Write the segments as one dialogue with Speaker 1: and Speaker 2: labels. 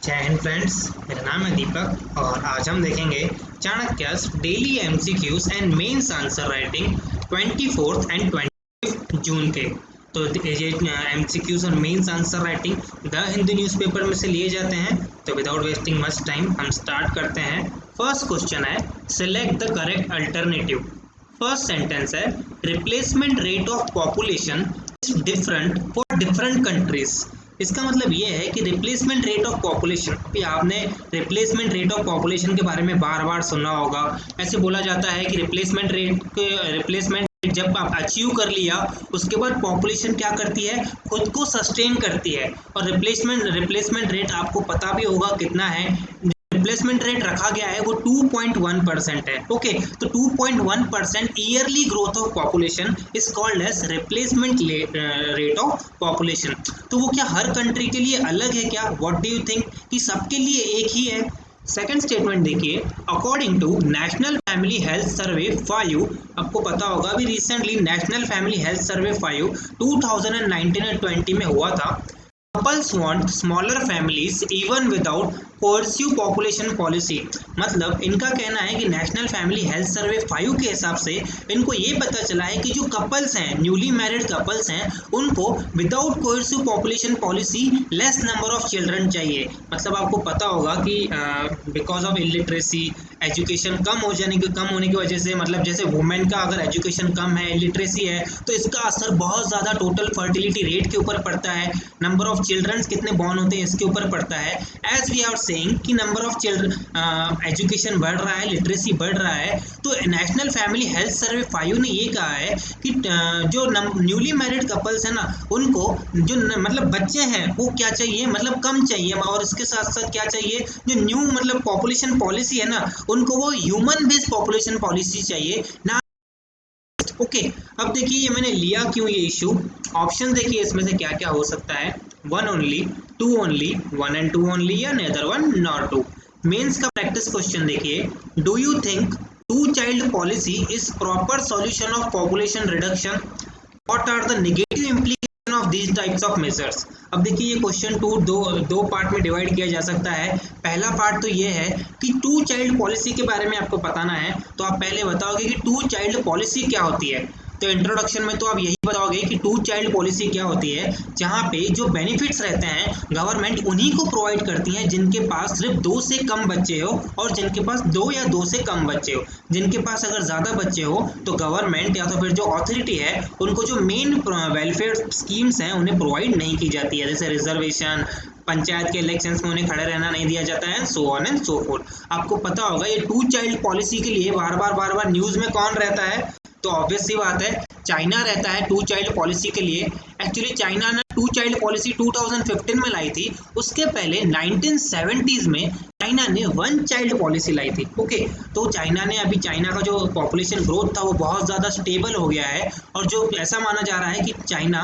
Speaker 1: जय हिंद फ्रेंड्स। मेरा नाम है दीपक और आज हम देखेंगे Chanakya's daily MCQs and mains answer writing 24 and 25 June के। तो ये एमसीक्यूज और mains answer writing the Hindu newspaper में से लिए जाते हैं। तो विदाउट वेस्टिंग मच टाइम हम स्टार्ट करते हैं। फर्स्ट क्वेश्चन है, select the correct alternative. First sentence है, replacement rate of population is different for different countries. इसका मतलब ये है कि रिप्लेसमेंट रेट ऑफ पॉपुलेशन, अभी आपने रिप्लेसमेंट रेट ऑफ पॉपुलेशन के बारे में बार बार सुना होगा। ऐसे बोला जाता है कि रिप्लेसमेंट जब आप अचीव कर लिया उसके बाद पॉपुलेशन क्या करती है, खुद को सस्टेन करती है। और रिप्लेसमेंट रेट आपको पता भी होगा कितना है। रिप्लेसमेंट रेट रखा गया है वो 2.1% है। ओके, तो 2.1% yearly growth of population is called as replacement rate of population. तो वो क्या हर कंट्री के लिए अलग है क्या? व्हाट डू यू थिंक कि सबके लिए एक ही है? सेकेंड स्टेटमेंट देखिए, according to National Family Health Survey 5, आपको पता होगा अभी recently National Family Health Survey 5 2019 और 20 में हुआ था। Couples want smaller families even without coercive population policy। मतलब इनका कहना है कि नेशनल फैमिली हेल्थ सर्वे 5 के हिसाब से इनको ये पता चला है कि जो कपल्स हैं, न्यूली मैरिड कपल्स हैं, उनको without coercive population policy less number of children चाहिए। मतलब आपको पता होगा कि बिकॉज ऑफ इलिटरेसी, एजुकेशन कम होने की वजह से, मतलब जैसे वुमेन का अगर एजुकेशन कम है, इलिटरेसी है, तो इसका असर बहुत ज़्यादा टोटल फर्टिलिटी रेट के ऊपर पड़ता है, नंबर ऑफ चिल्ड्रंस कितने बॉर्न होते हैं इसके ऊपर पड़ता है। एज वी आर सेइंग कि नंबर ऑफ चिल्ड्रन, एजुकेशन बढ़ रहा है, लिटरेसी बढ़ रहा है, तो नेशनल फैमिली हेल्थ सर्वे 5 ने ये कहा है कि जो न्यूली मैरिड कपल्स है ना, उनको जो मतलब बच्चे हैं वो क्या चाहिए, मतलब कम चाहिए। और इसके साथ साथ क्या चाहिए, जो न्यू मतलब पॉपुलेशन पॉलिसी है ना, उनको वो ह्यूमन बेस्ड पॉपुलेशन पॉलिसी चाहिए ना। ओके, अब देखिए ये मैंने लिया क्यों ये इशू। ऑप्शन देखिए इसमें से क्या क्या हो सकता है, one only, two only, one and two only, या neither one nor two. Mains का प्रैक्टिस क्वेश्चन देखिए, do you think two child policy is proper solution of population reduction? What are the negative implication of these types of measures? अब देखिए ये question दो part में divide किया जा सकता है। पहला पार्ट तो ये है कि टू चाइल्ड पॉलिसी के बारे में आपको बताना है, तो आप पहले बताओगे कि टू चाइल्ड पॉलिसी क्या होती है। तो इंट्रोडक्शन में तो आप यही बताओगे कि टू चाइल्ड पॉलिसी क्या होती है, जहाँ पे जो बेनिफिट्स रहते हैं गवर्नमेंट उन्हीं को प्रोवाइड करती है जिनके पास सिर्फ 2 से कम बच्चे हो, और जिनके पास 2 या 2 से कम बच्चे हो। जिनके पास अगर ज़्यादा बच्चे हो तो गवर्नमेंट या तो फिर जो अथॉरिटी है उनको जो मेन वेलफेयर स्कीम्स हैं उन्हें प्रोवाइड नहीं की जाती है, जैसे रिजर्वेशन, पंचायत के इलेक्शंस में उन्हें खड़े रहना नहीं दिया जाता है, सो ऑन एंड सो फोर्थ। आपको पता होगा ये टू चाइल्ड पॉलिसी के लिए बार बार न्यूज़ में कौन रहता है, तो ऑब्वियस सी बात है चाइना रहता है टू चाइल्ड पॉलिसी के लिए। एक्चुअली चाइना ने टू चाइल्ड पॉलिसी 2015 में लाई थी। उसके पहले 1970s में चाइना ने वन चाइल्ड पॉलिसी लाई थी। ओके, तो चाइना ने अभी चाइना का जो पॉपुलेशन ग्रोथ था वो बहुत ज़्यादा स्टेबल हो गया है, और जो ऐसा माना जा रहा है कि चाइना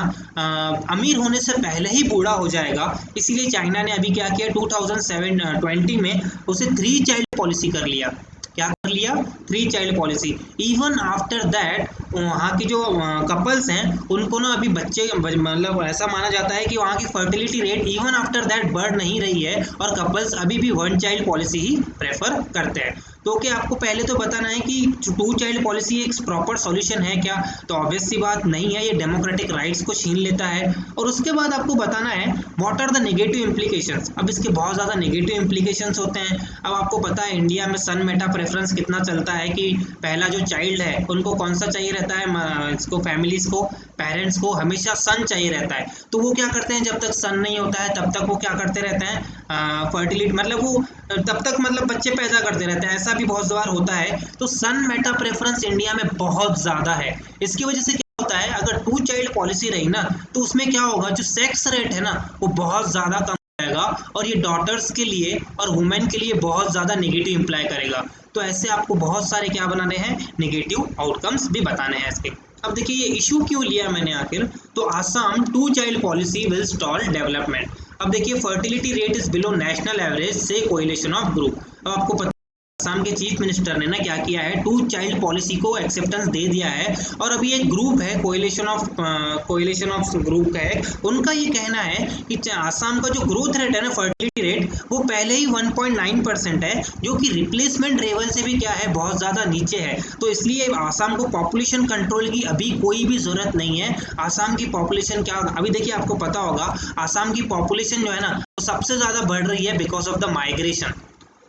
Speaker 1: अमीर होने से पहले ही बूढ़ा हो जाएगा। इसीलिए चाइना ने अभी क्या किया, 2020 में उसे 3 चाइल्ड पॉलिसी कर लिया। क्या कर लिया? 3 child policy. Even after that वहाँ की जो कपल्स हैं उनको ना अभी बच्चे, मतलब ऐसा माना जाता है कि वहाँ की fertility rate even after that बढ़ नहीं रही है, और कपल्स अभी भी वन चाइल्ड पॉलिसी ही प्रेफर करते हैं। तो क्या आपको पहले तो बताना है कि टू चाइल्ड पॉलिसी एक प्रॉपर सॉल्यूशन है क्या? तो ऑब्वियस सी बात नहीं है, ये डेमोक्रेटिक राइट्स को छीन लेता है। और उसके बाद आपको बताना है what are the negative implications. अब इसके बहुत ज़्यादा नेगेटिव इम्प्लीकेशंस होते हैं। अब आपको पता है इंडिया में सन मेटा प्रेफरेंस कितना चलता है कि पहला जो चाइल्ड है उनको कौन सा चाहिए रहता है, इसको फैमिलीज़ को, पेरेंट्स को हमेशा सन चाहिए रहता है। तो वो क्या करते हैं, जब तक सन नहीं होता है तब तक वो क्या करते रहते हैं, फर्टिलिटी, मतलब वो तब तक मतलब बच्चे पैदा करते रहते हैं। ऐसा भी बहुत बार होता है। तो सन मेटा प्रेफरेंस इंडिया में बहुत ज़्यादा है। इसकी वजह से क्या होता है, अगर टू चाइल्ड पॉलिसी रही ना तो उसमें क्या होगा, जो सेक्स रेट है ना वो बहुत ज़्यादा कम जाएगा, और ये डॉटर्स के लिए और वुमेन के लिए बहुत ज़्यादा नेगेटिव इम्प्लाई करेगा। तो ऐसे आपको बहुत सारे क्या बनाने हैं, नेगेटिव आउटकम्स भी बताने हैं इसके। अब देखिए ये इशू क्यों लिया मैंने आखिर, तो Assam two child policy will stall development. अब देखिए fertility rate is below national average से कोरिलेशन ऑफ ग्रुप। अब आपको पता असम के चीफ मिनिस्टर ने ना क्या किया है, 2 चाइल्ड पॉलिसी को एक्सेप्टेंस दे दिया है। और अभी एक ग्रुप है, कोएलिशन ऑफ ग्रुप का है, उनका ये कहना है कि असम का जो ग्रोथ रेट है ना, फर्टिलिटी रेट, वो पहले ही 1.9% है, जो कि रिप्लेसमेंट लेवल से भी क्या है, बहुत ज़्यादा नीचे है। तो इसलिए असम को पॉपुलेशन कंट्रोल की अभी कोई भी ज़रूरत नहीं है। असम की पॉपुलेशन क्या, अभी देखिए आपको पता होगा, असम की पॉपुलेशन जो है ना, वो सबसे ज़्यादा बढ़ रही है बिकॉज ऑफ द माइग्रेशन।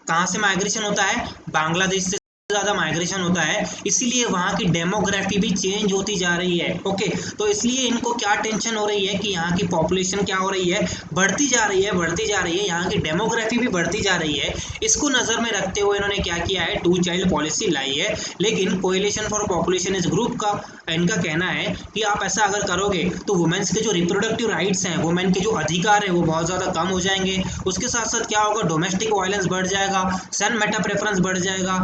Speaker 1: कहाँ से माइग्रेशन होता है, बांग्लादेश से ज़्यादा माइग्रेशन होता है, इसीलिए वहाँ की डेमोग्राफी भी चेंज होती जा रही है। ओके, तो इसलिए इनको क्या टेंशन हो रही है कि यहाँ की पॉपुलेशन क्या हो रही है, बढ़ती जा रही है, बढ़ती जा रही है, यहाँ की डेमोग्राफी भी बढ़ती जा रही है। इसको नज़र में रखते हुए इन्होंने क्या किया है, 2 चाइल्ड पॉलिसी लाई है। लेकिन कोएलिशन फॉर पॉपुलेशन इस ग्रुप का इनका कहना है कि आप ऐसा अगर करोगे तो वुमेन्स के जो रिप्रोडक्टिव राइट्स हैं, वुमेन के जो अधिकार है, वो बहुत ज़्यादा कम हो जाएंगे। उसके साथ साथ क्या होगा, डोमेस्टिक वायलेंस बढ़ जाएगा, सन मेटा प्रेफरेंस बढ़ जाएगा,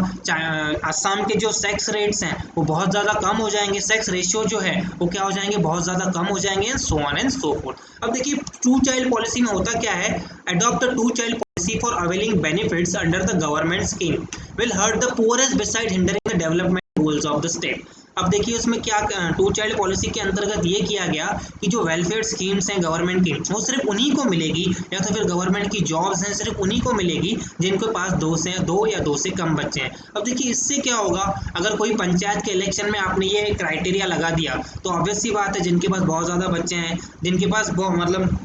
Speaker 1: असम के जो सेक्स रेट्स हैं वो बहुत ज़्यादा कम हो जाएंगे, सेक्स रेशियो जो है वो क्या हो जाएंगे, बहुत ज़्यादा कम हो जाएंगे, and so on and so forth. अब देखिए 2 चाइल्ड पॉलिसी में होता क्या है, adopt the 2 child policy for availing benefits under the government scheme will hurt the poorest beside hindering the development goals of the state. अब देखिए उसमें क्या, 2 चाइल्ड पॉलिसी के अंतर्गत ये किया गया कि जो वेलफेयर स्कीम्स हैं गवर्नमेंट की, वो सिर्फ उन्हीं को मिलेगी, या तो फिर गवर्नमेंट की जॉब्स हैं सिर्फ उन्हीं को मिलेगी जिनके पास 2 या 2 से कम बच्चे हैं। अब देखिए इससे क्या होगा, अगर कोई पंचायत के इलेक्शन में आपने ये क्राइटेरिया लगा दिया तो ऑब्वियस सी बात है, जिनके पास बहुत ज़्यादा बच्चे हैं, जिनके पास मतलब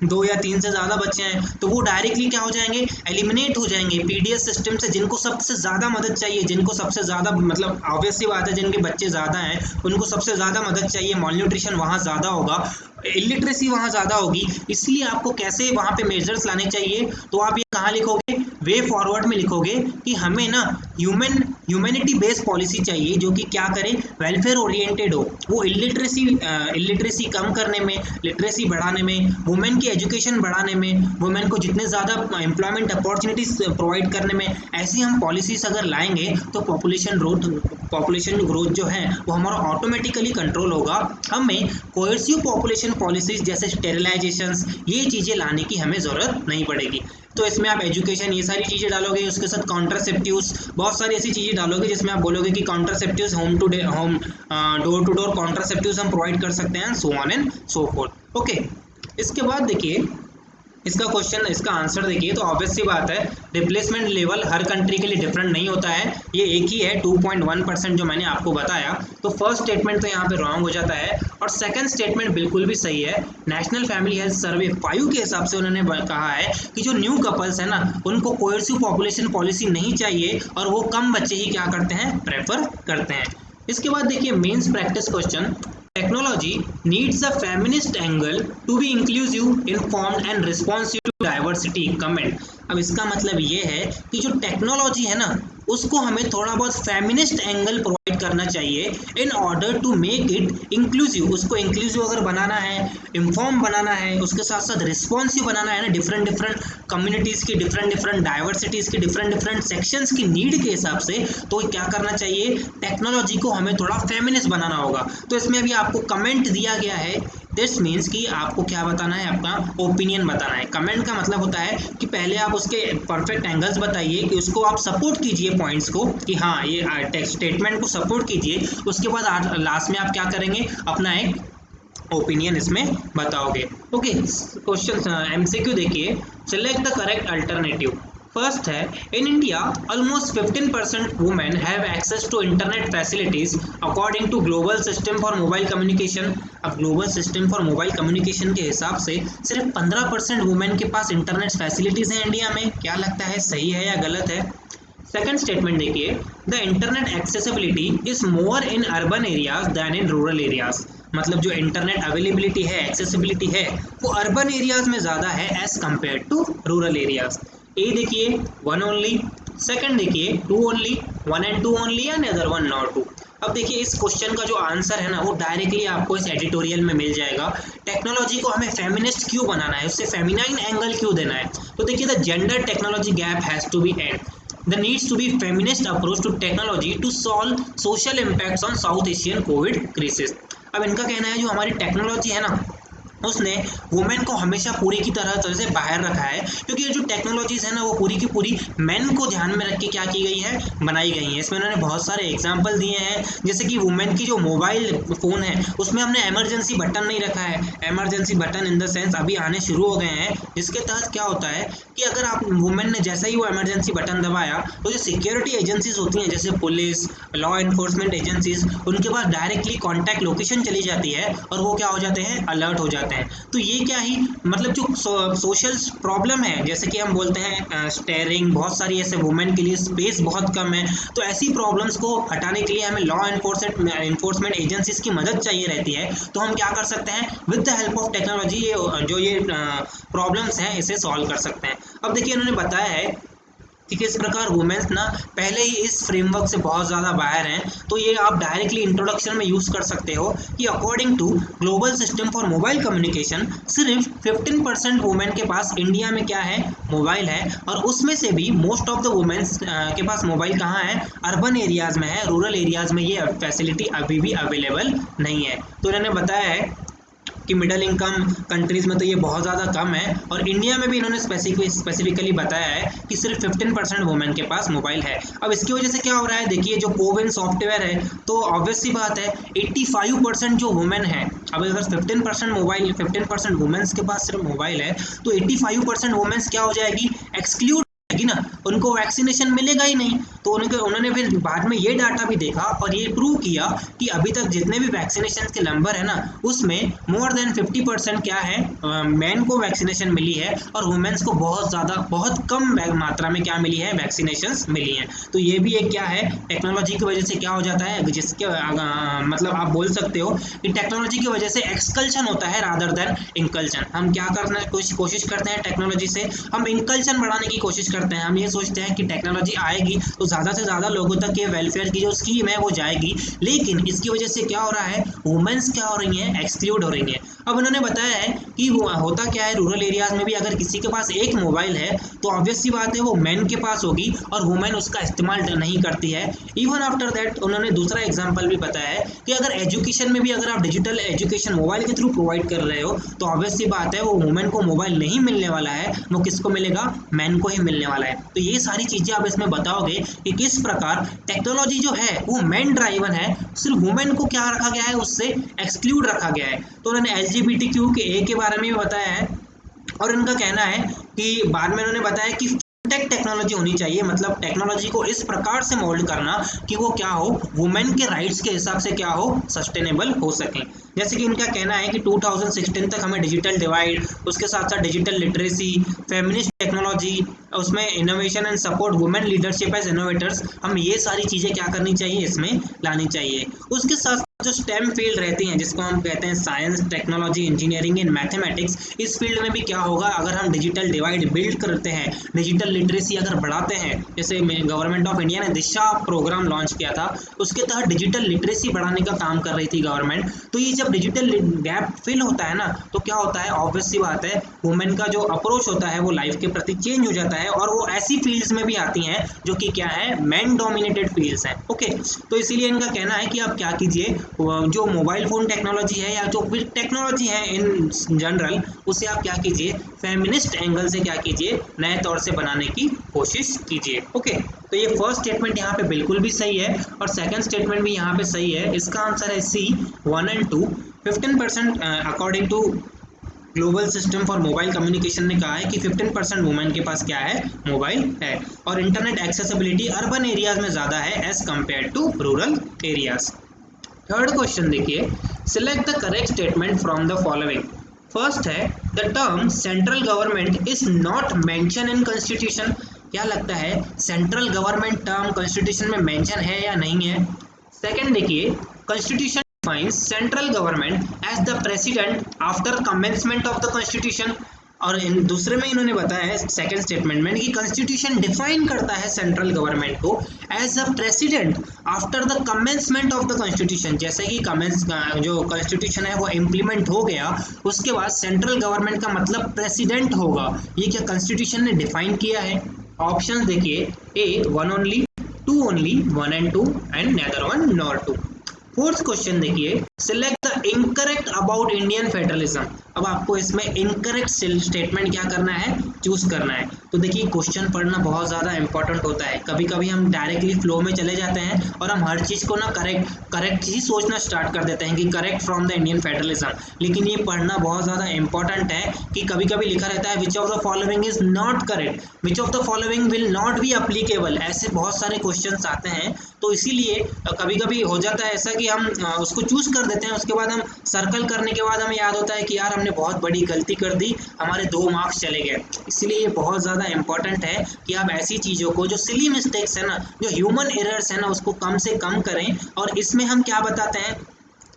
Speaker 1: 2 या 3 से ज़्यादा बच्चे हैं, तो वो डायरेक्टली क्या हो जाएंगे, एलिमिनेट हो जाएंगे पीडीएस सिस्टम से। जिनको सबसे ज़्यादा मदद चाहिए, जिनको सबसे ज़्यादा मतलब ऑब्वियस सी बात है, जिनके बच्चे ज़्यादा हैं उनको सबसे ज़्यादा मदद चाहिए, मॉलन्यूट्रिशन वहाँ ज़्यादा होगा, इलिटरेसी वहाँ ज़्यादा होगी। इसलिए आपको कैसे वहाँ पे मेजर्स लाने चाहिए, तो आप ये कहाँ लिखोगे, वे फॉरवर्ड में लिखोगे कि हमें ना ह्यूमैनिटी बेस्ड पॉलिसी चाहिए जो कि क्या करे, वेलफेयर ओरिएंटेड हो। वो इलिटरेसी कम करने में, लिटरेसी बढ़ाने में, वुमेन की एजुकेशन बढ़ाने में, वुमेन को जितने ज़्यादा एम्प्लॉयमेंट अपॉर्चुनिटीज प्रोवाइड करने में, ऐसी हम पॉलिसीज अगर लाएंगे तो पॉपुलेशन ग्रोथ जो है वो हमारा ऑटोमेटिकली कंट्रोल होगा। हमें कोएर्सिव पॉपुलेशन पॉलिसीज जैसे स्टेरिलाइजेशंस, ये चीज़ें लाने की हमें ज़रूरत नहीं पड़ेगी। तो इसमें आप एजुकेशन, ये सारी चीज़ें डालोगे, उसके साथ कॉन्ट्रासेप्टिव्स, बहुत सारी ऐसी चीज़ें डालोगे जिसमें आप बोलोगे कि contraceptives home door to door contraceptives हम प्रोवाइड कर सकते हैं, so on and so forth. Okay, इसके बाद देखिए इसका क्वेश्चन, इसका आंसर देखिए, तो ऑब्वियस सी बात है, रिप्लेसमेंट लेवल हर कंट्री के लिए डिफरेंट नहीं होता है, ये एक ही है 2.1% जो मैंने आपको बताया। तो फर्स्ट स्टेटमेंट तो यहाँ पे रॉन्ग हो जाता है, और सेकंड स्टेटमेंट बिल्कुल भी सही है। नेशनल फैमिली हेल्थ सर्वे 5 के हिसाब से उन्होंने कहा है कि जो न्यू कपल्स है ना, उनको कोएर्सिव पॉपुलेशन पॉलिसी नहीं चाहिए, और वो कम बच्चे ही क्या करते हैं, प्रेफर करते हैं। इसके बाद देखिए mains practice question, technology needs a feminist angle to be inclusive, informed and responsive to diversity comment। अब इसका मतलब ये है कि जो टेक्नोलॉजी है ना, उसको हमें थोड़ा बहुत फेमिनिस्ट एंगल प्रोवाइड करना चाहिए in order to make it inclusive. उसको इंक्लूसिव अगर बनाना है, इन्फॉर्म बनाना है, उसके साथ साथ रिस्पॉन्सिव बनाना है ना, डिफरेंट कम्युनिटीज़ की, डिफरेंट डाइवर्सिटीज़ की, डिफरेंट सेक्शंस की नीड के हिसाब से, तो क्या करना चाहिए, टेक्नोलॉजी को हमें थोड़ा फेमिनिस्ट बनाना होगा। तो इसमें अभी आपको कमेंट दिया गया है, दिस मीन्स कि आपको क्या बताना है, अपना ओपिनियन बताना है। कमेंट का मतलब होता है कि पहले आप उसके परफेक्ट एंगल्स बताइए, कि उसको आप सपोर्ट कीजिए पॉइंट्स को, कि हाँ ये स्टेटमेंट को सपोर्ट कीजिए, उसके बाद लास्ट में आप क्या करेंगे, अपना एक ओपिनियन इसमें बताओगे। ओके, क्वेश्चन एमसीक्यू देखिए, select the correct alternative. First है, in India almost 15% women have access to internet facilities according to global system for mobile communication. अब global system for mobile communication के हिसाब से सिर्फ 15% वुमेन के पास इंटरनेट फैसिलिटीज हैं इंडिया में। क्या लगता है, सही है या गलत है? सेकेंड स्टेटमेंट देखिए, the internet accessibility is more in urban areas then in rural areas. मतलब जो इंटरनेट अवेलेबिलिटी है, एक्सेसिबिलिटी है, वो अर्बन एरियाज में ज़्यादा है as compare to rural areas. A देखिए 1 ओनली, सेकंड देखिए 2 only, 1 and 2 only, and other 1 not 2। अब देखिए इस क्वेश्चन का जो आंसर है ना, वो डायरेक्टली आपको इस एडिटोरियल में मिल जाएगा। टेक्नोलॉजी को हमें फेमिनिस्ट क्यों बनाना है, उससे फेमिनाइन एंगल क्यों देना है, तो देखिए the gender technology gap has to be and there needs to be feminist approach to technology to solve social impacts on South Asian COVID crisis। अब इनका कहना है जो हमारी टेक्नोलॉजी है ना, उसने वुमेन को हमेशा पूरी की तरह से बाहर रखा है, क्योंकि ये जो टेक्नोलॉजीज़ है ना वो पूरी की पूरी मेन को ध्यान में रख के क्या की गई है, बनाई गई हैं। इसमें उन्होंने बहुत सारे एग्जाम्पल दिए हैं, जैसे कि वुमेन की जो मोबाइल फ़ोन है उसमें हमने इमरजेंसी बटन नहीं रखा है। Emergency button in the sense अभी आने शुरू हो गए हैं, जिसके तहत क्या होता है कि अगर आप वुमेन ने जैसा ही वो इमरजेंसी बटन दबाया तो जो सिक्योरिटी एजेंसीज होती हैं जैसे पुलिस, लॉ इन्फोर्समेंट एजेंसीज, उनके पास डायरेक्टली कॉन्टैक्ट लोकेशन चली जाती है और वो क्या हो जाते हैं, अलर्ट हो जाते हैं। तो ये क्या ही मतलब जो सोशल प्रॉब्लम है, जैसे कि हम बोलते हैं स्टेयरिंग, बहुत सारी ऐसे वुमेन के लिए स्पेस बहुत कम है, तो ऐसी प्रॉब्लम्स को हटाने के लिए हमें लॉ इन्फोर्समेंट एजेंसीज की मदद चाहिए रहती है। तो हम क्या कर सकते हैं, with the help of technology ये प्रॉब्लम्स हैं इसे सॉल्व कर सकते हैं। अब देखिए उन्होंने बताया है कि किस प्रकार वुमेन्स ना पहले ही इस फ्रेमवर्क से बहुत ज़्यादा बाहर हैं। तो ये आप डायरेक्टली इंट्रोडक्शन में यूज़ कर सकते हो कि according to global system for mobile Communication सिर्फ 15% वुमेन के पास इंडिया में क्या है, मोबाइल है, और उसमें से भी मोस्ट ऑफ द वुमेन्स के पास मोबाइल कहाँ है, अर्बन एरियाज़ में है, रूरल एरियाज़ में ये फैसिलिटी अभी भी अवेलेबल नहीं है। तो इन्होंने बताया है कि मिडिल इनकम कंट्रीज़ में तो ये बहुत ज़्यादा कम है, और इंडिया में भी इन्होंने स्पेसिफिकली बताया है कि सिर्फ 15% वुमेन के पास मोबाइल है। अब इसकी वजह से क्या हो रहा है, देखिए जो कोविन सॉफ्टवेयर है, तो ऑब्वियस सी बात है 85% जो वुमेन है, अब अगर 15% वुमेन्स के पास सिर्फ मोबाइल है तो 85% वुमेन्स क्या हो जाएगी, एक्सक्लूड ना, उनको वैक्सीनेशन मिलेगा ही नहीं। तो उन्होंने फिर बाद में ये डाटा भी देखा और ये प्रूव किया कि अभी तक जितने भी वैक्सीनेशन के नंबर है ना, उसमें मोर देन 50% क्या है, मैन को वैक्सीनेशन मिली है, और वुमेन्स को बहुत कम मात्रा में क्या मिली है, वैक्सीनेशन मिली हैं। तो ये भी एक क्या है, टेक्नोलॉजी की वजह से क्या हो जाता है, जिसके मतलब आप बोल सकते हो कि टेक्नोलॉजी की वजह से एक्सकल्शन होता है रादर देन इंकल्शन। हम क्या करना कोशिश करते हैं, टेक्नोलॉजी से हम इंकल्शन बढ़ाने की कोशिश करते हैं। हम ये सोचते हैं कि टेक्नोलॉजी आएगी तो ज़्यादा से ज़्यादा लोगों तक ये वेलफेयर की जो स्कीम है वो जाएगी, लेकिन इसकी वजह से क्या हो रहा है, वुमेन्स क्या हो रही हैं, एक्सक्लूड हो रही हैं। अब उन्होंने बताया है कि होता क्या है, रूरल एरियाज में भी अगर किसी के पास एक मोबाइल है तो ऑब्वियस सी बात है वो मैन के पास होगी और वुमेन उसका इस्तेमाल नहीं करती है। इवन आफ्टर दैट उन्होंने दूसरा एग्जाम्पल भी बताया है कि अगर एजुकेशन में भी अगर आप डिजिटल एजुकेशन मोबाइल के थ्रू प्रोवाइड कर रहे हो तो ऑब्वियस सी बात है वो वुमेन को मोबाइल नहीं मिलने वाला है, वो किसको मिलेगा, मैन को ही मिलने वाला है। तो ये सारी चीज़ें आप इसमें बताओगे कि किस प्रकार टेक्नोलॉजी जो है वो मैन ड्राइवन है, सिर्फ वुमेन को क्या रखा गया है, उससे एक्सक्लूड रखा गया है। तो उन्होंने LGBTQ के ए के बारे में भी बताया है, और इनका कहना है कि बाद में उन्होंने बताया कि टेक्नोलॉजी होनी चाहिए, मतलब टेक्नोलॉजी को इस प्रकार से मोल्ड करना कि वो क्या हो, वुमेन के राइट्स के हिसाब से क्या हो, सस्टेनेबल हो सके। जैसे कि इनका कहना है कि 2016 तक हमें डिजिटल डिवाइड, उसके साथ साथ डिजिटल लिटरेसी, फेमिनिस्ट टेक्नोलॉजी, उसमें innovation and support women leadership as innovators, हम ये सारी चीज़ें क्या करनी चाहिए, इसमें लानी चाहिए। उसके साथ जो स्टेम फील्ड रहती हैं जिसको हम कहते हैं science, technology, engineering and mathematics, इस फील्ड में भी क्या होगा, अगर हम डिजिटल डिवाइड बिल्ड करते हैं, डिजिटल लिटरेसी अगर बढ़ाते हैं, जैसे गवर्नमेंट ऑफ इंडिया ने दिशा प्रोग्राम लॉन्च किया था, उसके तहत डिजिटल लिटरेसी बढ़ाने का काम कर रही थी गवर्नमेंट। तो ये जब डिजिटल गैप फिल होता है ना, तो क्या होता है, ऑब्वियस सी बात है, वुमेन का जो अप्रोच होता है वो लाइफ के प्रति चेंज हो जाता है, और वो ऐसी फील्ड्स में भी आती हैं जो कि क्या है, मैन डोमिनेटेड फील्ड्स हैं। ओके, तो इसीलिए इनका कहना है कि आप क्या कीजिए, जो मोबाइल फ़ोन टेक्नोलॉजी है या जो भी टेक्नोलॉजी है इन जनरल, उसे आप क्या कीजिए, फेमिनिस्ट एंगल से क्या कीजिए, नए तौर से बनाने की कोशिश कीजिए। ओके, तो ये फर्स्ट स्टेटमेंट यहाँ पे बिल्कुल भी सही है, और सेकंड स्टेटमेंट भी यहाँ पे सही है। इसका आंसर है सी, 1 और 2। 15% according to global system for mobile Communication ने कहा है कि 15% वुमेन के पास क्या है, मोबाइल है, और इंटरनेट एक्सेसिबिलिटी अर्बन एरियाज में ज़्यादा है as compare to rural areas. Third question देखिए, select the correct statement from the following. First है, the term central government is not mention in constitution. क्या लगता है, सेंट्रल गवर्नमेंट टर्म कॉन्स्टिट्यूशन में mention है या नहीं है? सेकंड देखिए, constitution defines central government as the president after commencement of the constitution। और दूसरे में इन्होंने बताया है सेकंड स्टेटमेंट में कि कॉन्स्टिट्यूशन डिफाइन करता है सेंट्रल गवर्नमेंट को as a president after the commencement of the constitution. जैसे कि जो कॉन्स्टिट्यूशन है वो इम्प्लीमेंट हो गया, उसके बाद सेंट्रल गवर्नमेंट का मतलब प्रेसिडेंट होगा। ये क्या कॉन्स्टिट्यूशन ने डिफाइन किया है? ऑप्शन देखिए, A 1 only, 2 only, 1 and 2, and neither 1 nor 2। Fourth question देखिए, select the incorrect about Indian federalism. अब आपको इसमें इनकरेक्ट स्टेटमेंट क्या करना है, चूज करना है। तो देखिए क्वेश्चन पढ़ना बहुत ज़्यादा इंपॉर्टेंट होता है। कभी कभी हम डायरेक्टली फ्लो में चले जाते हैं और हम हर चीज़ को ना करेक्ट ही सोचना स्टार्ट कर देते हैं कि correct from the Indian federalism. लेकिन ये पढ़ना बहुत ज़्यादा इंपॉर्टेंट है कि कभी कभी लिखा रहता है विच of the following is not correct, which of the following will not be applicable, ऐसे बहुत सारे क्वेश्चंस आते हैं। तो इसीलिए कभी कभी हो जाता है ऐसा कि हम उसको चूज कर देते हैं, उसके बाद हम सर्कल करने के बाद हमें याद होता है कि यार हमने बहुत बड़ी गलती कर दी, हमारे 2 मार्क्स चले गए। इसलिए ये बहुत ज़्यादा इंपॉर्टेंट है कि आप ऐसी चीज़ों को, जो सिली मिस्टेक्स है ना, जो ह्यूमन एरर्स है ना, उसको कम से कम करें। और इसमें हम क्या बताते हैं,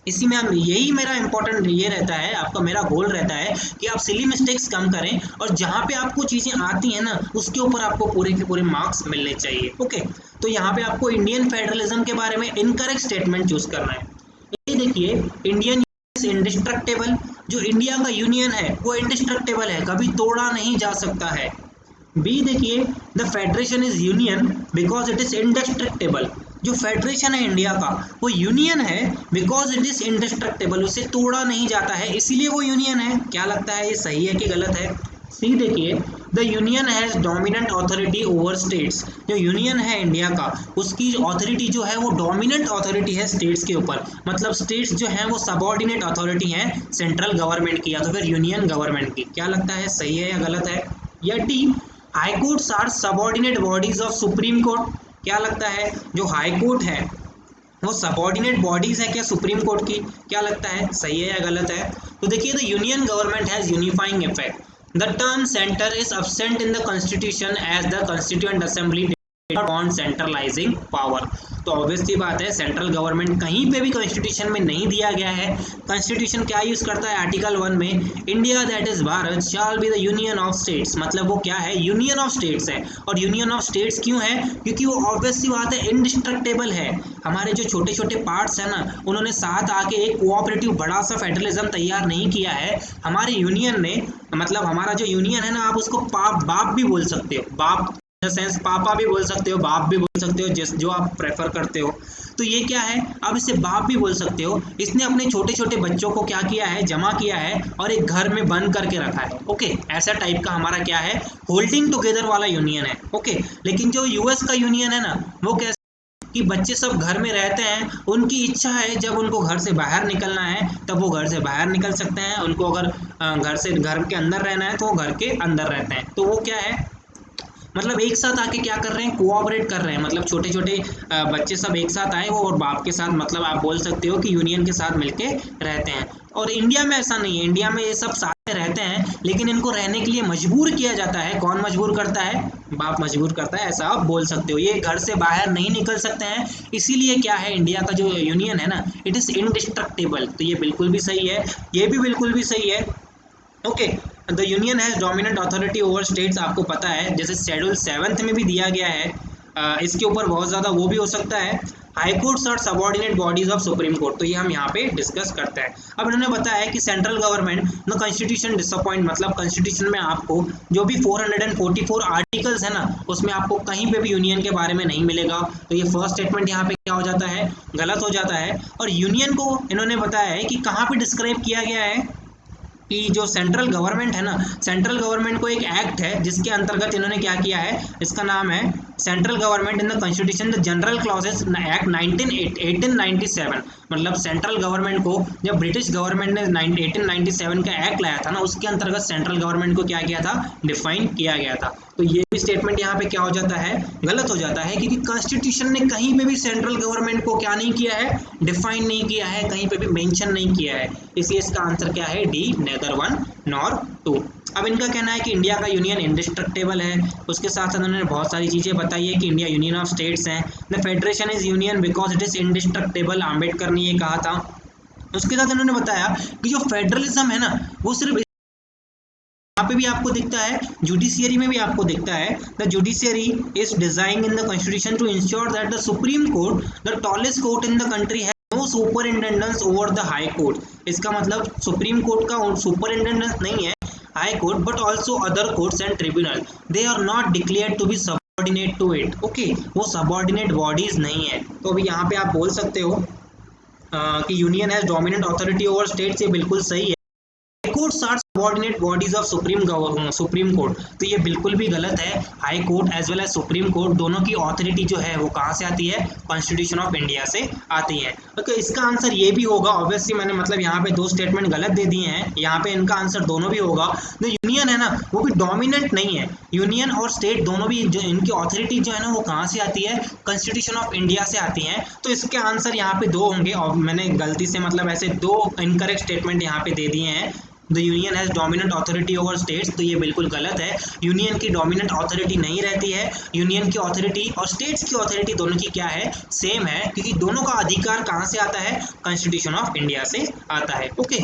Speaker 1: इसी में हम, यही मेरा इंपॉर्टेंट ये रहता है, आपका मेरा गोल रहता है कि आप सिली मिस्टेक्स कम करें और जहाँ पे आपको चीज़ें आती हैं ना उसके ऊपर आपको पूरे के पूरे मार्क्स मिलने चाहिए। ओके, तो यहाँ पे आपको इंडियन फेडरलिज्म के बारे में इनकरेक्ट स्टेटमेंट चूज करना है। ये देखिए, इंडियन इंडिस्ट्रक्टेबल, जो इंडिया का यूनियन है वो इंडिस्ट्रक्टेबल है, कभी तोड़ा नहीं जा सकता है। बी देखिए, the federation is union because it is indestructible, जो फेडरेशन है इंडिया का वो यूनियन है बिकॉज इट इज इंडेस्ट्रक्टेबल, उसे तोड़ा नहीं जाता है इसीलिए वो यूनियन है। क्या लगता है ये सही है कि गलत है? सी देखिए, the union has dominant authority over states, जो यूनियन है इंडिया का उसकी अथॉरिटी जो है वो डोमिनेंट अथॉरिटी है स्टेट्स के ऊपर, मतलब स्टेट्स जो हैं वो सबऑर्डिनेट अथॉरिटी हैं सेंट्रल गवर्नमेंट की या तो फिर यूनियन गवर्नमेंट की। क्या लगता है सही है या गलत है? या D, high courts are subordinate bodies of supreme court, क्या लगता है जो हाई कोर्ट है वो सबऑर्डिनेट बॉडीज है क्या सुप्रीम कोर्ट की? क्या लगता है सही है या गलत है? तो देखिए, the union government has unifying effect, the term centre is absent in the constitution as the constituent assembly on centralising power. तो ऑब्वियस सी बात है, सेंट्रल गवर्नमेंट कहीं पे भी कॉन्स्टिट्यूशन में नहीं दिया गया है। कॉन्स्टिट्यूशन क्या यूज करता है आर्टिकल 1 में, India that is Bharat shall be the union of states, मतलब वो क्या है, यूनियन ऑफ स्टेट्स है। और यूनियन ऑफ स्टेट्स क्यों है? क्योंकि वो ऑब्वियस सी बात है इंडिस्ट्रक्टेबल है। हमारे जो छोटे छोटे पार्ट्स है ना उन्होंने साथ आके एक कोऑपरेटिव बड़ा सा फेडरलिज्म तैयार नहीं किया है हमारे यूनियन ने। मतलब हमारा जो यूनियन है ना, आप उसको बाप भी बोल सकते हो, बाप इन द सेंस पापा भी बोल सकते हो, बाप भी बोल सकते हो, जिस जो आप प्रेफर करते हो। तो ये क्या है, आप इसे बाप भी बोल सकते हो। इसने अपने छोटे छोटे बच्चों को क्या किया है, जमा किया है और एक घर में बंद करके रखा है। ओके, ऐसा टाइप का हमारा क्या है, होल्डिंग टुगेदर वाला यूनियन है। ओके, लेकिन जो यूएस का यूनियन है ना वो कैसे कि बच्चे सब घर में रहते हैं, उनकी इच्छा है जब उनको घर से बाहर निकलना है तब वो घर से बाहर निकल सकते हैं, उनको अगर घर के अंदर रहना है तो वो घर के अंदर रहते हैं। तो वो क्या है, मतलब एक साथ आके क्या कर रहे हैं, कोऑपरेट कर रहे हैं। मतलब छोटे छोटे बच्चे सब एक साथ आए वो और बाप के साथ, मतलब आप बोल सकते हो कि यूनियन के साथ मिलके रहते हैं। और इंडिया में ऐसा नहीं है, इंडिया में ये सब साथ में रहते हैं लेकिन इनको रहने के लिए मजबूर किया जाता है। कौन मजबूर करता है? बाप मजबूर करता है, ऐसा आप बोल सकते हो। ये घर से बाहर नहीं निकल सकते हैं, इसीलिए क्या है, इंडिया का जो यूनियन है ना इट इज़ इनडिस्ट्रक्टेबल। तो ये बिल्कुल भी सही है, ये भी बिल्कुल भी सही है। Okay, the union has dominant authority over states, आपको पता है जैसे शेड्यूल 7th में भी दिया गया है। इसके ऊपर बहुत ज़्यादा वो भी हो सकता है। हाई कोर्ट्स और subordinate bodies of supreme court, तो ये हम यहाँ पे डिस्कस करते हैं। अब इन्होंने बताया कि central government the constitution disappoint, मतलब कॉन्स्टिट्यूशन में आपको जो भी 444 आर्टिकल्स है ना उसमें आपको कहीं पे भी यूनियन के बारे में नहीं मिलेगा। तो ये फर्स्ट स्टेटमेंट यहाँ पे क्या हो जाता है, गलत हो जाता है। और यूनियन को इन्होंने बताया है कि कहाँ पे डिस्क्राइब किया गया है कि जो सेंट्रल गवर्नमेंट है ना, सेंट्रल गवर्नमेंट को एक एक्ट है जिसके अंतर्गत इन्होंने क्या किया है, इसका नाम है central government in the constitution the general clauses act 1897। मतलब सेंट्रल गवर्नमेंट को जब ब्रिटिश गवर्नमेंट ने 1897 का एक्ट लाया था ना उसके अंतर्गत सेंट्रल गवर्नमेंट को क्या किया था, डिफाइन किया गया था। तो ये भी स्टेटमेंट यहाँ पे क्या हो जाता है, गलत हो जाता है, क्योंकि कॉन्स्टिट्यूशन ने कहीं पे भी सेंट्रल गवर्नमेंट को क्या नहीं किया है, डिफाइन नहीं किया है, कहीं पे भी मेंशन नहीं किया है। इसलिए इसका आंसर क्या है, डी, नेदर 1 नॉर 2। अब इनका कहना है कि इंडिया का यूनियन इंडिस्ट्रक्टेबल है। उसके साथ साथ उन्होंने बहुत सारी चीज़ें बताई है कि इंडिया यूनियन ऑफ स्टेट्स हैं। The federation is union because it is indestructible, Ambedkar ने ये कहा था। उसके साथ उन्होंने बताया कि जो फेडरलिज्म है ना वो सिर्फ यहाँ पे भी आपको दिखता है, जुडिशियरी में भी आपको दिखता है। The judiciary is design in the constitution to ensure that the supreme court the tallest court in the country has no superintendence over the high court. इसका मतलब सुप्रीम कोर्ट का सुपरिटेंडेंस नहीं है high court, but also other courts and tribunal, they are not declared to be subordinate to it. Okay, वो subordinate bodies नहीं है। तो अभी यहाँ पे आप बोल सकते हो कि union has dominant authority over states, ये बिल्कुल सही है। Courts are subordinate bodies of supreme court. तो ये बिल्कुल भी गलत है। High court as well as supreme court दोनों की ऑथोरिटी जो है वो कहाँ से आती है? कॉन्स्टिट्यूशन ऑफ इंडिया से आती है। तो इसका आंसर ये भी होगा। ऑब्वियसली मैंने मतलब यहाँ पे 2 स्टेटमेंट गलत दे दिए हैं, यहाँ पे इनका आंसर दोनों भी होगा। जो यूनियन है ना वो भी डोमिनेंट नहीं है। यूनियन और स्टेट दोनों भी जो इनकी ऑथोरिटी जो है ना वो कहाँ से आती है? कॉन्स्टिट्यूशन ऑफ इंडिया से आती है। तो इसके आंसर यहाँ पे 2 होंगे और मैंने गलती से मतलब ऐसे 2 इनकरेक्ट स्टेटमेंट यहाँ पे दे दिए हैं। The union has dominant authority over states, तो ये बिल्कुल गलत है। यूनियन की डोमिनेंट अथॉरिटी नहीं रहती है। यूनियन की अथॉरिटी और स्टेट्स की अथॉरिटी दोनों की क्या है? सेम है, क्योंकि दोनों का अधिकार कहाँ से आता है? कॉन्स्टिट्यूशन ऑफ इंडिया से आता है। ओके,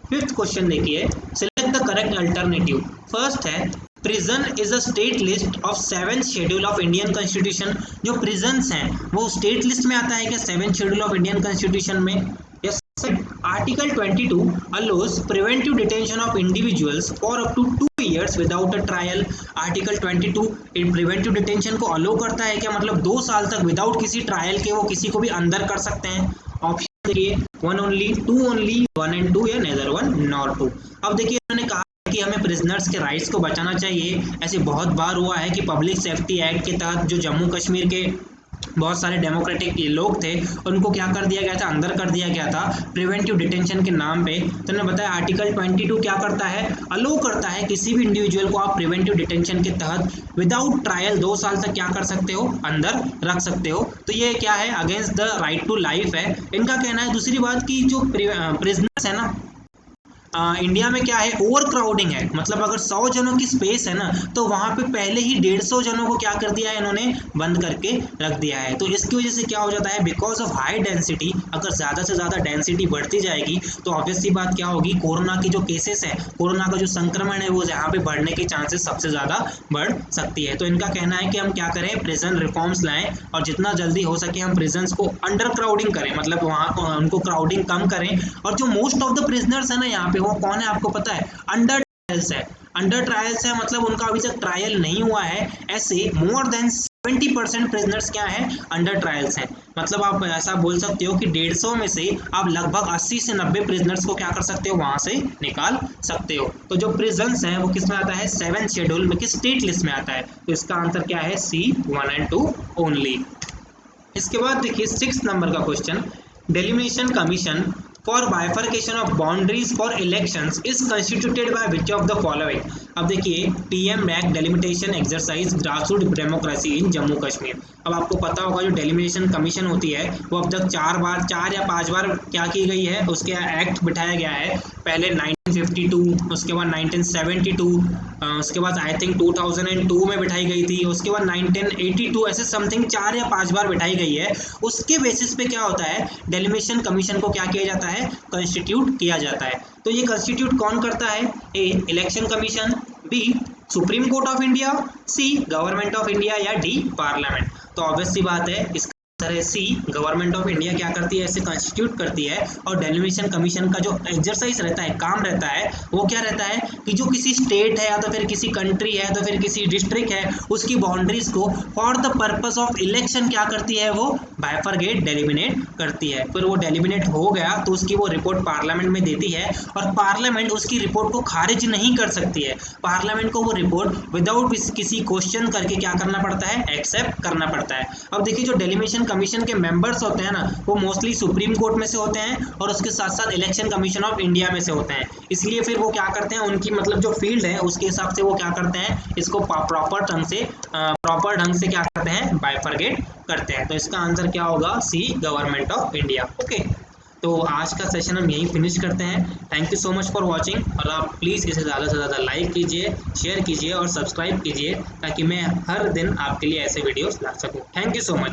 Speaker 1: फिफ्थ क्वेश्चन देखिए, select the correct alternative. First है prison is a state list of 7th schedule of Indian constitution. जो प्रिजन्स हैं वो स्टेट लिस्ट में आता है क्या? 7th schedule of Indian constitution में? Article 22 allows preventive detention of individuals for up to 2 years without a trial. Article 22 in preventive detention को allow करता है क्या? मतलब 2 साल तक विदाउट किसी ट्रायल के वो किसी को भी अंदर कर सकते हैं। ऑप्शन देखिए 1 ओनली, 2 ओनली, 1 and 2 या neither 1 nor 2। अब देखिए उन्होंने कहा कि हमें प्रिजनर्स के राइट्स को बचाना चाहिए। ऐसे बहुत बार हुआ है कि पब्लिक सेफ्टी एक्ट के तहत जो जम्मू कश्मीर के बहुत सारे डेमोक्रेटिक लोग थे उनको क्या कर दिया गया था? अंदर कर दिया गया था प्रिवेंटिव डिटेंशन के नाम पे। तो मैंने बताया आर्टिकल 22 क्या करता है? अलो करता है किसी भी इंडिविजुअल को आप प्रिवेंटिव डिटेंशन के तहत विदाउट ट्रायल 2 साल तक क्या कर सकते हो? अंदर रख सकते हो। तो ये क्या है? Against the right to life है इनका कहना है। दूसरी बात की जो प्रिजनर्स है ना इंडिया में क्या है? ओवर क्राउडिंग है। मतलब अगर 100 जनों की स्पेस है ना तो वहाँ पे पहले ही 150 जनों को क्या कर दिया है? इन्होंने बंद करके रख दिया है। तो इसकी वजह से क्या हो जाता है? बिकॉज ऑफ हाई डेंसिटी, अगर ज़्यादा से ज़्यादा डेंसिटी बढ़ती जाएगी तो ऑब्वियसली बात क्या होगी? कोरोना की जो केसेस हैं, कोरोना का जो संक्रमण है वो यहाँ पे बढ़ने के चांसेस सबसे ज़्यादा बढ़ सकती है। तो इनका कहना है कि हम क्या करें? प्रिजन रिफॉर्म्स लाएं और जितना जल्दी हो सके हम प्रिजन्स को अंडर क्राउडिंग करें, मतलब वहाँ उनको क्राउडिंग कम करें। और जो मोस्ट ऑफ द प्रिजनर्स है ना यहाँ पे वो कौन है आपको पता है? अंडर ट्रायल्स है। अंडर ट्रायल्स है मतलब उनका अभी तक ट्रायल नहीं हुआ है। ऐसे मोर देन 70% प्रिजनर्स क्या है? अंडर ट्रायल्स हैं। मतलब आप ऐसा बोल सकते हो कि 150 में से आप लगभग 80 से 90 प्रिजनर्स को क्या कर सकते हो? वहां से निकाल सकते हो। तो जो प्रिजन्स हैं वो किस में आता है? 7th शेड्यूल में, किस स्टेट लिस्ट में आता है? तो इसका आंसर क्या है? C 1 and 2 only. इसके बाद देखिए 6 नंबर का question, delimitation commission for bifurcation of boundaries for elections is constituted by which of the following. अब देखिए टीएम बैक delimitation exercise grassroot democracy in Jammu Kashmir. अब आपको पता होगा जो डेलिमिनेशन कमीशन होती है वो अब तक 4 या 5 बार क्या की गई है? उसके एक्ट बिठाया गया है। पहले 1952, उसके बाद 1972, उसके बाद आई थिंक 2002 में बिठाई गई थी, उसके बाद 1982, ऐसे समथिंग 4 या 5 बार बिठाई गई है। उसके बेसिस पे क्या होता है? डेलिमिनेशन कमीशन को क्या किया जाता है? कंस्टिट्यूट किया जाता है। तो ये कंस्टिट्यूट कौन करता है? A election commission, B supreme court of India, C government of India या डी पार्लियामेंट। तो ऑब्वियसली बात है इसका तरह सी गवर्नमेंट ऑफ इंडिया क्या करती है? इसे कंस्टिट्यूट करती है। और डेलिमिनेशन कमीशन का जो एक्सरसाइज रहता है, काम रहता है, वो क्या रहता है कि जो किसी स्टेट है या तो फिर किसी कंट्री है तो फिर किसी डिस्ट्रिक्ट है उसकी बाउंड्रीज को for the purpose of election क्या करती है? वो बाइफरगेट डेलिमिनेट करती है। फिर वो डेलिमिनेट हो गया तो उसकी वो रिपोर्ट पार्लियामेंट में देती है और पार्लियामेंट उसकी रिपोर्ट को खारिज नहीं कर सकती है। पार्लियामेंट को वो रिपोर्ट विदाउट किसी क्वेश्चन करके क्या करना पड़ता है? एक्सेप्ट करना पड़ता है। अब देखिए जो डेलिमिनेशन कमीशन के मेंबर्स होते हैं ना वो मोस्टली सुप्रीम कोर्ट में से होते हैं और उसके साथ साथ इलेक्शन कमीशन ऑफ इंडिया में से होते हैं। इसलिए फिर वो क्या करते हैं? उनकी मतलब जो फील्ड है उसके हिसाब से वो क्या करते हैं? इसको प्रॉपर ढंग से क्या करते हैं? बाइफरगेट करते हैं। तो इसका आंसर क्या होगा? सी गवर्नमेंट ऑफ इंडिया। ओके, तो आज का सेशन हम यहीं फिनिश करते हैं। Thank you so much for watching और आप प्लीज़ इसे ज़्यादा से ज़्यादा लाइक कीजिए, शेयर कीजिए और सब्सक्राइब कीजिए ताकि मैं हर दिन आपके लिए ऐसे वीडियोस ला सकूं। Thank you so much.